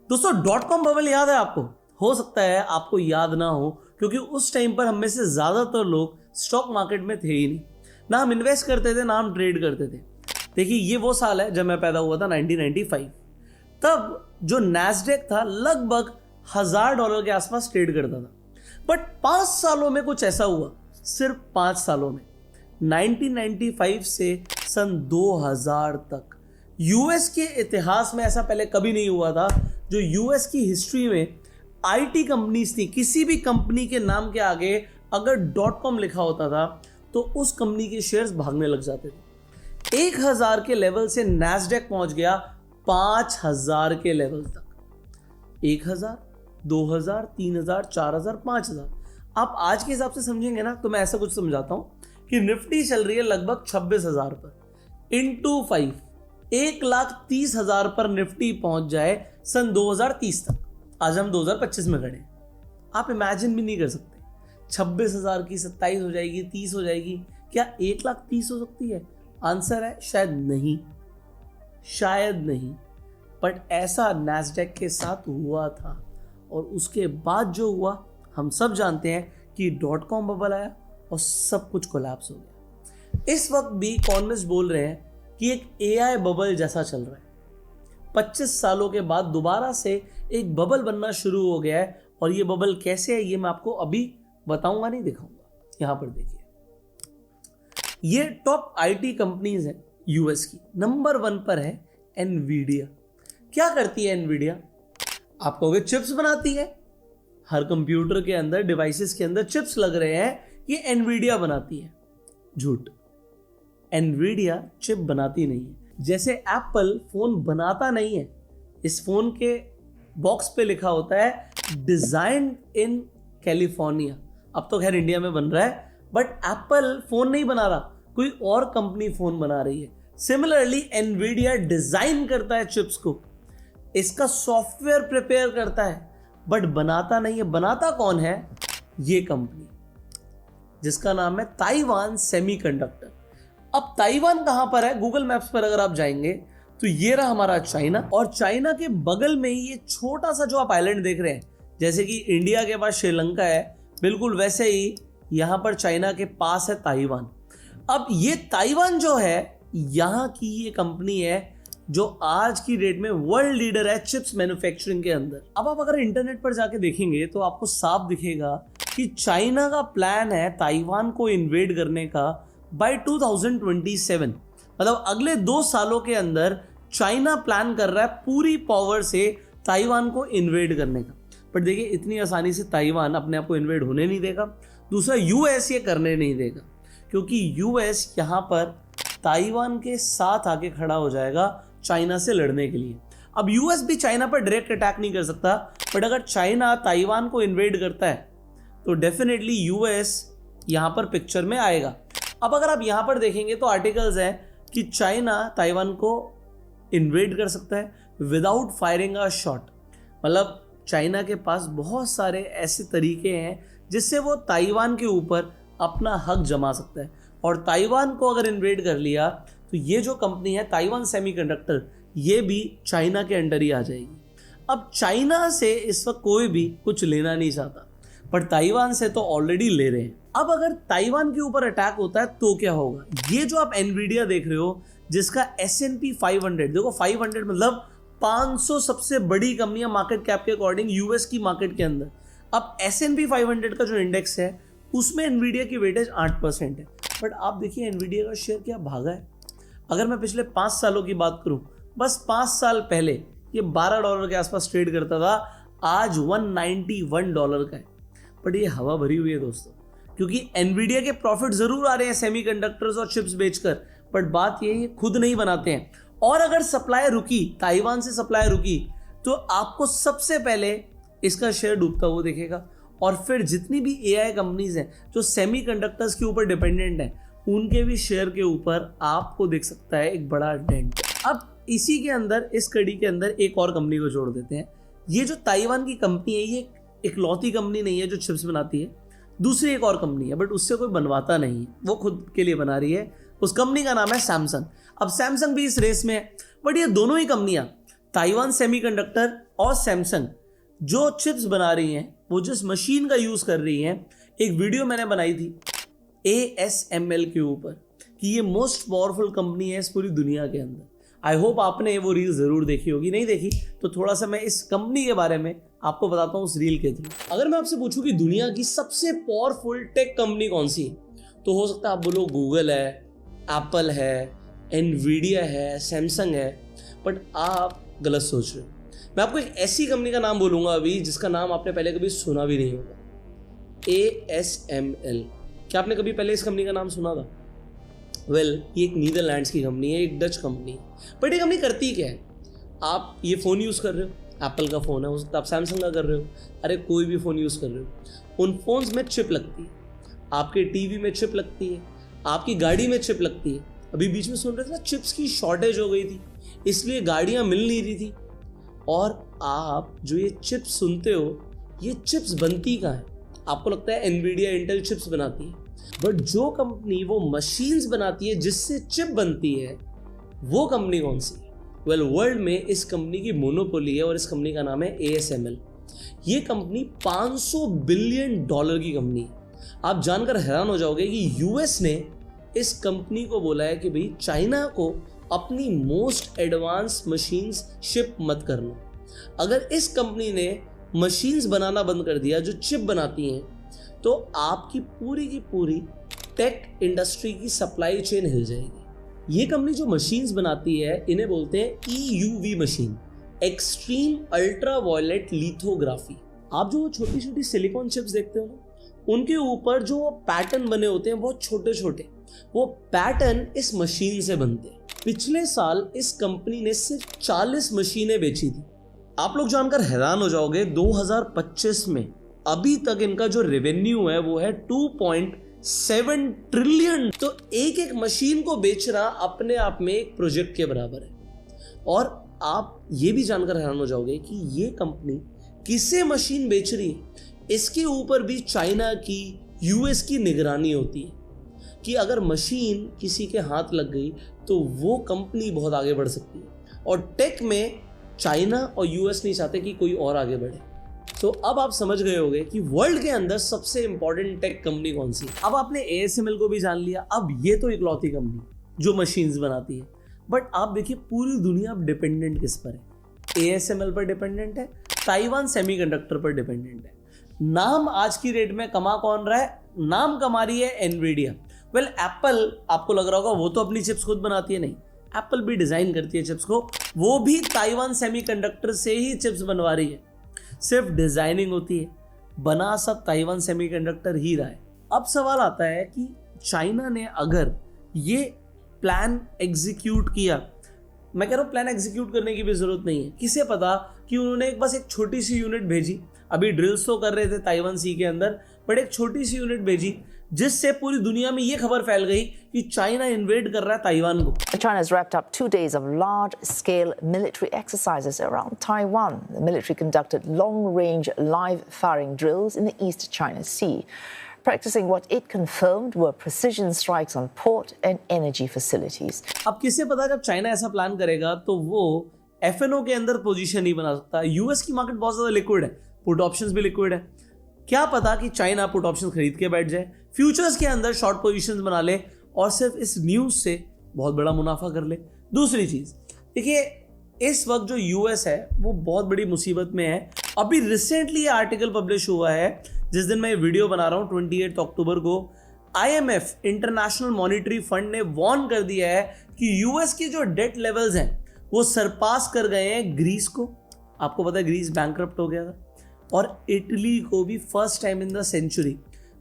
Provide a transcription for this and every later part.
दोस्तों .com bubble याद है आपको? हो सकता है आपको याद ना हो, क्योंकि उस टाइम पर हम में से ज़्यादातर लोग स्टॉक मार्केट में थे ही नहीं। ना हम इन्वेस्ट करते थे, ना हम ट्रेड करते थे। देखिए, ये वो साल है जब मैं पैदा हुआ था, 1995। तब जो नैस्डैक था लगभग $1000 के आसपास ट्रेड करता था। बट 5 सालों में कुछ ऐसा हुआ, सिर्फ 5 सालों में, 1995 से सन 2000 तक यूएस के इतिहास में ऐसा पहले कभी नहीं हुआ था। जो यूएस की हिस्ट्री में आईटी कंपनीज थी, किसी भी कंपनी के नाम के आगे अगर .com लिखा होता था तो उस कंपनी के शेयर्स भागने लग जाते थे। 1000 के लेवल से नैस्डैक पहुंच गया 5000 के लेवल तक। 1000, 2000, 3000, 4000, 5000। आप आज के हिसाब से समझेंगे ना, तो मैं ऐसा कुछ समझाता हूं कि निफ्टी चल रही है लगभग 26,000 पर। इंटू 5, 1,30,000 पर निफ्टी पहुंच जाए सन 2030 तक। आज हम 2025 में खड़े हैं। आप इमेजिन भी नहीं कर सकते, 26,000 की 27 हो जाएगी, 30 हो जाएगी, क्या 1,30,000 हो सकती है? आंसर है शायद नहीं, शायद नहीं। बट ऐसा नैस्डैक के साथ हुआ था, और उसके बाद जो हुआ हम सब जानते हैं कि .com बबल आया और सब कुछ कोलैप्स हो गया। इस वक्त भी इकोनॉमिस्ट बोल रहे हैं कि एक एआई बबल जैसा चल रहा है। 25 सालों के बाद दोबारा से एक बबल बनना शुरू हो गया है, और ये बबल कैसे है ये मैं आपको अभी बताऊंगा, नहीं दिखाऊंगा। यहां पर देखिए, ये टॉप आईटी कंपनीज है यूएस की। नंबर 1 पर है एनवीडिया। क्या करती है एनवीडिया? आप कहोगे चिप्स बनाती है। हर कंप्यूटर के अंदर, डिवाइसेस के अंदर चिप्स लग रहे हैं, ये एनवीडिया बनाती है। झूठ, एनवीडिया चिप बनाती नहीं है। जैसे एप्पल फोन बनाता नहीं है, इस फोन के बॉक्स पे लिखा होता है डिजाइन इन कैलिफोर्निया। अब तो खैर इंडिया में बन रहा है, बट एप्पल फोन नहीं बना रहा, कोई और कंपनी फोन बना रही है। सिमिलरली एनवीडिया डिजाइन करता है चिप्स को, इसका सॉफ्टवेयर प्रिपेयर करता है, बट बनाता नहीं है। बनाता कौन है? ये कंपनी, जिसका नाम है ताइवान सेमीकंडक्टर। अब ताइवान कहां पर है? गूगल मैप्स पर अगर आप जाएंगे तो ये रहा हमारा चाइना, और चाइना के बगल में ही ये छोटा सा जो आप आइलैंड देख रहे हैं, जैसे कि इंडिया के पास श्रीलंका है, बिल्कुल वैसे ही यहां पर चाइना के पास है ताइवान। अब ये ताइवान जो है, यहां की ये कंपनी है जो आज की डेट में वर्ल्ड लीडर है चिप्स मैन्युफैक्चरिंग के अंदर। अब आप अगर इंटरनेट पर जाके देखेंगे तो आपको साफ दिखेगा कि चाइना का प्लान है ताइवान को इन्वेड करने का बाय 2027। मतलब अगले 2 सालों के अंदर चाइना प्लान कर रहा है पूरी पावर से ताइवान को इन्वेड करने का। पर देखिए, इतनी आसानी से ताइवान अपने आप को इन्वेड होने नहीं देगा। दूसरा, यूएस ये करने नहीं देगा, क्योंकि यूएस यहां पर ताइवान के साथ आके खड़ा हो जाएगा चाइना से लड़ने के लिए। अब यूएस भी चाइना पर डायरेक्ट अटैक नहीं कर सकता, बट अगर चाइना ताइवान को इन्वेड करता है तो डेफिनेटली यूएस यहां पर पिक्चर में आएगा। अब अगर आप यहां पर देखेंगे तो आर्टिकल्स हैं कि चाइना ताइवान को इन्वेड कर सकता है विदाउट फायरिंग अ शॉट। मतलब चाइना के पास बहुत सारे ऐसे तरीके हैं जिससे वो ताइवान के ऊपर अपना हक जमा सकता है, और ताइवान को अगर इन्वेड कर लिया तो ये जो कंपनी है ताइवान सेमीकंडक्टर, ये भी चाइना के अंडर ही आ जाएगी। अब चाइना से इस वक्त कोई भी कुछ लेना नहीं चाहता, पर ताइवान से तो ऑलरेडी ले रहे हैं। अब अगर ताइवान के ऊपर अटैक होता है तो क्या होगा? ये जो आप एनवीडिया देख रहे हो, जिसका S&P 500, देखो 500 मतलब 500 सबसे बड़ी कंपनियां मार्केट कैप के अकॉर्डिंग यूएस की मार्केट के अंदर। अब S&P 500 का जो इंडेक्स है उसमें एनवीडिया की वेटेज 8% है। बट आप देखिए एनवीडिया का शेयर क्या भागा है। अगर मैं पिछले 5 सालों की बात करूं, बस 5 साल पहले ये $12 के आसपास ट्रेड करता था, आज $191 का है। बट ये हवा भरी हुई है दोस्तों, क्योंकि एनवीडिया के प्रॉफिट जरूर आ रहे हैं सेमीकंडक्टर्स और चिप्स बेचकर, बट बात ये खुद नहीं बनाते हैं। और अगर सप्लाई रुकी, ताइवान से सप्लाई रुकी, तो आपको सबसे पहले इसका शेयर डूबता हुआ दिखेगा। और फिर जितनी भी एआई कंपनीज हैं जो सेमीकंडक्टर्स के ऊपर डिपेंडेंट हैं, उनके भी शेयर के ऊपर आपको दिख सकता है एक बड़ा डेंट। अब इसी के अंदर, इस कड़ी के अंदर एक और कंपनी को जोड़ देते हैं। ये जो ताइवान की कंपनी है, ये इकलौती कंपनी नहीं है जो चिप्स बनाती है। दूसरी एक और कंपनी है, बट उससे कोई बनवाता नहीं है, वो खुद के लिए बना रही है। उस कंपनी का नाम है सैमसंग। अब सैमसंग भी इस रेस में है, बट ये दोनों ही कंपनियां ताइवान सेमीकंडक्टर और सैमसंग जो चिप्स बना रही हैं, वो जिस मशीन का यूज कर रही हैं, एक वीडियो मैंने बनाई थी ASML के ऊपर कि ये मोस्ट पावरफुल कंपनी है इस पूरी दुनिया के अंदर। आई होप आपने वो रील जरूर देखी होगी, नहीं देखी तो थोड़ा सा मैं इस कंपनी के बारे में आपको बताता हूँ उस रील के थ्रू। अगर मैं आपसे पूछूं कि दुनिया की सबसे पावरफुल टेक कंपनी कौन सी है, तो हो सकता है आप बोलो गूगल है, एप्पल है, एनवीडिया है, सैमसंग है, बट आप गलत सोच रहे हो। मैं आपको एक ऐसी कंपनी का नाम बोलूंगा अभी जिसका नाम आपने पहले कभी सुना भी नहीं होगा, ASML। क्या आपने कभी पहले इस कंपनी का नाम सुना था? ये एक नीदरलैंड्स की कंपनी है, एक डच कंपनी है। बट ये कंपनी करती क्या है? आप ये फ़ोन यूज़ कर रहे हो, एप्पल का फ़ोन है, हो सकता है आप सैमसंग का कर रहे हो, अरे कोई भी फ़ोन यूज़ कर रहे हो, उन फ़ोन्स में चिप लगती है, आपके टीवी में चिप लगती है, आपकी गाड़ी में चिप लगती है। अभी बीच में सुन रहे थे ना, चिप्स की शॉर्टेज हो गई थी, इसलिए गाड़ियाँ मिल नहीं रही थी। और आप जो ये चिप्स सुनते हो, ये चिप्स बनती कहाँ है? आपको लगता है एनवीडिया, इंटेल चिप्स बनाती है, बट जो कंपनी वो मशीन्स बनाती है जिससे चिप बनती है, वो कंपनी कौन सी है? वर्ल्ड में इस कंपनी की मोनोपोली है और इस कंपनी का नाम है ASML। ये कंपनी $500 बिलियन की कंपनी है। आप जानकर हैरान हो जाओगे कि यूएस ने इस कंपनी को बोला है कि भाई चाइना को अपनी मोस्ट एडवांस मशीन्स शिप मत करना। अगर इस कंपनी ने मशीन्स बनाना बंद कर दिया जो चिप बनाती हैं, तो आपकी पूरी की पूरी टेक इंडस्ट्री की सप्लाई चेन हिल जाएगी। ये कंपनी जो मशीन्स बनाती है, इन्हें बोलते हैं EUV machine, extreme ultraviolet lithography. आप जो छोटी छोटी सिलिकॉन चिप्स देखते हो ना, उनके ऊपर जो पैटर्न बने होते हैं बहुत छोटे छोटे, वो पैटर्न इस मशीन से बनते हैं। पिछले साल इस कंपनी ने सिर्फ 40 मशीनें बेची थी। आप लोग जानकर हैरान हो जाओगे, 2025 में अभी तक इनका जो रेवेन्यू है वो है 2.7 ट्रिलियन। तो एक एक मशीन को बेचना अपने आप में एक प्रोजेक्ट के बराबर है। और आप ये भी जानकर हैरान हो जाओगे कि ये कंपनी किसे मशीन बेच रही है, इसके ऊपर भी चाइना की, यूएस की निगरानी होती है कि अगर मशीन किसी के हाथ लग गई तो वो कंपनी बहुत आगे बढ़ सकती है। और टेक में चाइना और यूएस नहीं चाहते कि कोई और आगे बढ़े। तो अब आप समझ गए होंगे कि वर्ल्ड के अंदर सबसे इंपॉर्टेंट टेक कंपनी कौन सी है। अब आपने ASML को भी जान लिया। अब ये तो इकलौती कंपनी जो मशीन्स बनाती है, बट आप देखिए पूरी दुनिया अब डिपेंडेंट किस पर है? ASML पर डिपेंडेंट है, ताइवान सेमीकंडक्टर पर डिपेंडेंट है। नाम आज की डेट में कमा कौन रहा है? नाम कमा रही है एनवीडिया। एप्पल, आपको लग रहा होगा वो तो अपनी चिप्स खुद बनाती है, नहीं, एप्पल भी डिजाइन करती है चिप्स को, वो भी ताइवान सेमीकंडक्टर से ही चिप्स बनवा रही है। सिर्फ डिजाइनिंग होती है, बना सब ताइवान सेमीकंडक्टर ही रहा है। अब सवाल आता है कि चाइना ने अगर ये प्लान एग्जीक्यूट किया, मैं कह रहा हूँ प्लान एग्जीक्यूट करने की भी जरूरत नहीं है, किसे पता कि उन्होंने बस एक छोटी सी यूनिट भेजी, अभी ड्रिल्स तो कर रहे थे ताइवान सी के अंदर, बट एक छोटी सी यूनिट भेजी जिससे पूरी दुनिया में ये खबर फैल गई कि चाइना इन्वेड कर रहा है ताइवान को। China has wrapped up 2 days of large-scale military exercises around Taiwan. The military conducted long-range live-firing drills in the East China Sea, practicing what it confirmed were precision strikes on port and energy facilities. अब किसे पता जब China ऐसा plan करेगा तो वो FNO के अंदर पोजीशन नहीं बना सकता। यूएस की मार्केट बहुत ज़्यादा लिक्विड है, पुट ऑप्शंस भी लिक्विड है। क्या पता कि चाइना पुट ऑप्शन खरीद के बैठ जाए, फ्यूचर्स के अंदर शॉर्ट पोजीशंस बना ले और सिर्फ इस न्यूज़ से बहुत बड़ा मुनाफा कर ले। दूसरी चीज़ देखिए, इस वक्त जो यूएस है वो बहुत बड़ी मुसीबत में है। अभी रिसेंटली ये आर्टिकल पब्लिश हुआ है, जिस दिन मैं ये वीडियो बना रहा हूँ 28 अक्टूबर को, IMF इंटरनेशनल मॉनिटरी फंड ने वार्न कर दिया है कि यूएस की जो डेट लेवल्स हैं वो सरपास कर गए हैं ग्रीस को। आपको पता है ग्रीस बैंकरप्ट हो गया था, और इटली को भी first time in the century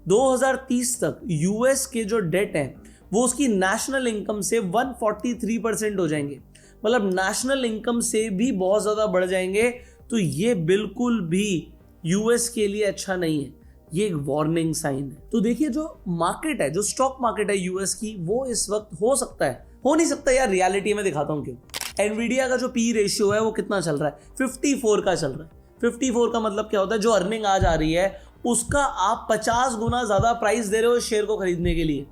2030 तक यूएस के जो डेट हैं वो उसकी नेशनल इनकम से 143% हो जाएंगे, मतलब नेशनल इनकम से भी बहुत ज़्यादा बढ़ जाएंगे। तो ये बिल्कुल भी यूएस के लिए अच्छा नहीं है, ये एक वार्निंग साइन है। तो देखिए जो मार्केट है, जो स्टॉक मार्केट है यूएस की, वो इस वक्त हो सकता है, हो नहीं सकता यार, रियलिटी में दिखाता हूँ क्यों। एनवीडिया का जो पी रेशियो है वो कितना चल रहा है? 54 का चल रहा है। 54 का मतलब क्या होता है? जो अर्निंग आज आ रही है उसका आप 50 गुना ज़्यादा प्राइस दे रहे हो शेयर को खरीदने के लिए।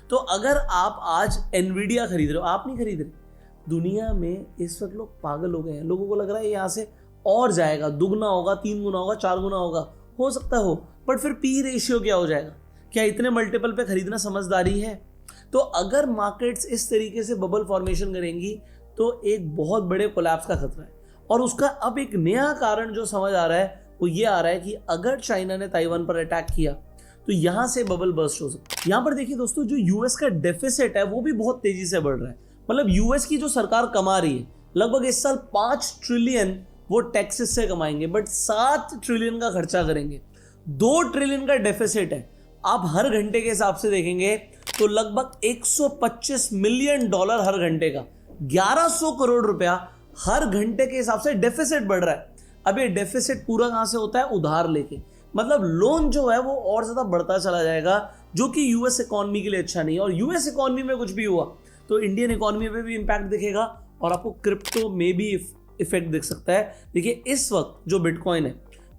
तो अगर आप आज एनवीडिया खरीद रहे हो, आप नहीं खरीद रहे, दुनिया में इस वक्त लोग पागल हो गए हैं, लोगों को लग रहा है यहाँ से और जाएगा, दुगना होगा, 3 गुना होगा, 4 गुना होगा, हो सकता हो, बट फिर पी रेशियो क्या हो जाएगा? क्या इतने मल्टीपल पे खरीदना समझदारी है? तो अगर मार्केट्स इस तरीके से बबल फॉर्मेशन करेंगी तो एक बहुत बड़े कोलैप्स का खतरा है। और उसका अब एक नया कारण जो समझ आ रहा है वो ये आ रहा है कि अगर चाइना ने ताइवान पर अटैक किया तो यहां से बबल बर्स्ट हो सकता है। यहां पर देखिए दोस्तों, जो यूएस का डेफिसिट है वो भी बहुत तेजी से बढ़ रहा है। मतलब यूएस की जो सरकार कमा रही है, लगभग इस साल 5 ट्रिलियन वो टैक्सेस से कमाएंगे, बट 7 ट्रिलियन का खर्चा करेंगे। 2 ट्रिलियन का डेफिसिट है। आप हर घंटे के हिसाब से देखेंगे तो लगभग 125 मिलियन डॉलर हर घंटे का, 1100 करोड़ रुपया हर घंटे के हिसाब से डेफिसिट बढ़ रहा है। अब ये डेफिसिट पूरा कहां से होता है? उधार लेके। मतलब लोन जो है वो और ज्यादा बढ़ता चला जाएगा, जो कि यूएस इकोनॉमी के लिए अच्छा नहीं है। और यूएस इकोनॉमी में कुछ भी हुआ तो इंडियन इकोनॉमी पे भी इंपैक्ट दिखेगा और आपको क्रिप्टो में भी इफेक्ट दिख सकता है। देखिए इस वक्त जो बिटकॉइन है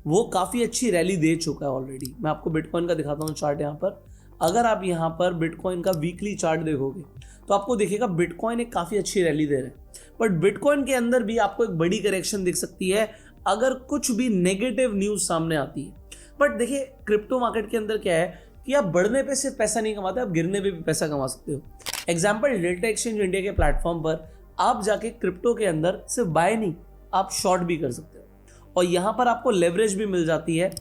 वो काफी अच्छी रैली दे चुका है ऑलरेडी। मैं आपको बिटकॉइन का दिखाता हूँ चार्ट यहाँ पर। अगर आप यहाँ पर बिटकॉइन का वीकली चार्ट देखोगे तो आपको दिखेगा बिटकॉइन एक काफी अच्छी रैली दे रहा है, बट बिटकॉइन के अंदर भी आपको एक बड़ी करेक्शन दिख सकती है अगर कुछ भी नेगेटिव न्यूज सामने आती है। बट देखिए क्रिप्टो मार्केट के अंदर क्या है कि आप बढ़ने पे सिर्फ पैसा नहीं कमाते, आप गिरने पे भी पैसा कमा सकते हो। एग्जाम्पल, डेल्टा एक्सचेंज इंडिया के प्लेटफॉर्म पर आप जाके क्रिप्टो के अंदर सिर्फ बाय नहीं, आप शॉर्ट भी कर सकते हो और यहाँ पर आपको लेवरेज भी मिल जाती है।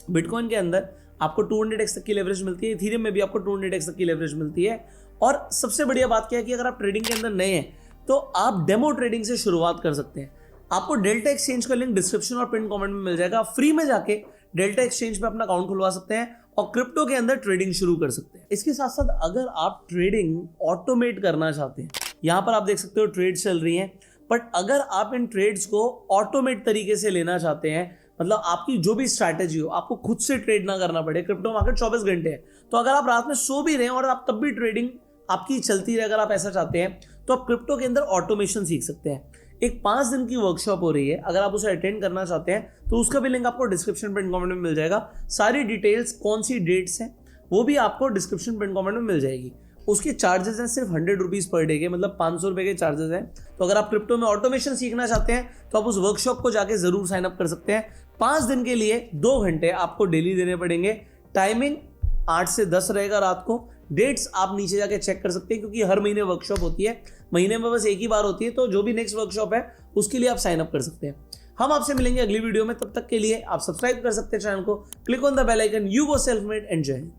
बिटकॉइन के अंदर आपको 200x तक की लेवरेज मिलती है, इथेरियम में भी आपको 200x तक की लेवरेज मिलती है। और सबसे बढ़िया बात क्या है कि अगर आप ट्रेडिंग के अंदर नए हैं तो आप डेमो ट्रेडिंग से शुरुआत कर सकते हैं। आपको डेल्टा एक्सचेंज का लिंक डिस्क्रिप्शन और पिन कमेंट में मिल जाएगा। फ्री में जाके डेल्टा एक्सचेंज पे अपना अकाउंट खुलवा सकते हैं और क्रिप्टो के अंदर ट्रेडिंग शुरू कर सकते हैं। इसके साथ साथ अगर आप ट्रेडिंग ऑटोमेट करना चाहते हैं, यहाँ पर आप देख सकते हो ट्रेड चल रही हैं, बट अगर आप इन ट्रेड्स को ऑटोमेट तरीके से लेना चाहते हैं, मतलब आपकी जो भी स्ट्रैटेजी हो, आपको खुद से ट्रेड ना करना पड़े, क्रिप्टो मार्केट 24 घंटे है, तो अगर आप रात में सो भी रहे हैं और आप तब भी ट्रेडिंग आपकी चलती रहे, अगर आप ऐसा चाहते हैं तो आप क्रिप्टो के अंदर ऑटोमेशन सीख सकते हैं। एक 5 दिन की वर्कशॉप हो रही है, अगर आप उसे अटेंड करना चाहते हैं तो उसका भी लिंक आपको डिस्क्रिप्शन पिन कमेंट में मिल जाएगा। सारी डिटेल्स, कौन सी डेट्स हैं, वो भी आपको डिस्क्रिप्शन पिन कमेंट में मिल जाएगी। उसके चार्जेस हैं सिर्फ 100 रुपीज़ पर डे के, मतलब 500 रुपये के चार्जेस हैं। तो अगर आप क्रिप्टो में ऑटोमेशन सीखना चाहते हैं तो आप उस वर्कशॉप को जाके जरूर साइन अप कर सकते हैं। 5 दिन के लिए 2 घंटे आपको डेली देने पड़ेंगे। टाइमिंग 8 से 10 रहेगा रात को। डेट्स आप नीचे जाके चेक कर सकते हैं क्योंकि हर महीने वर्कशॉप होती है, महीने में बस एक ही बार होती है। तो जो भी नेक्स्ट वर्कशॉप है उसके लिए आप साइन अप कर सकते हैं। हम आपसे मिलेंगे अगली वीडियो में, तब तक के लिए आप सब्सक्राइब कर सकते हैं चैनल को, click on the bell icon. You go self made and जय हिंद।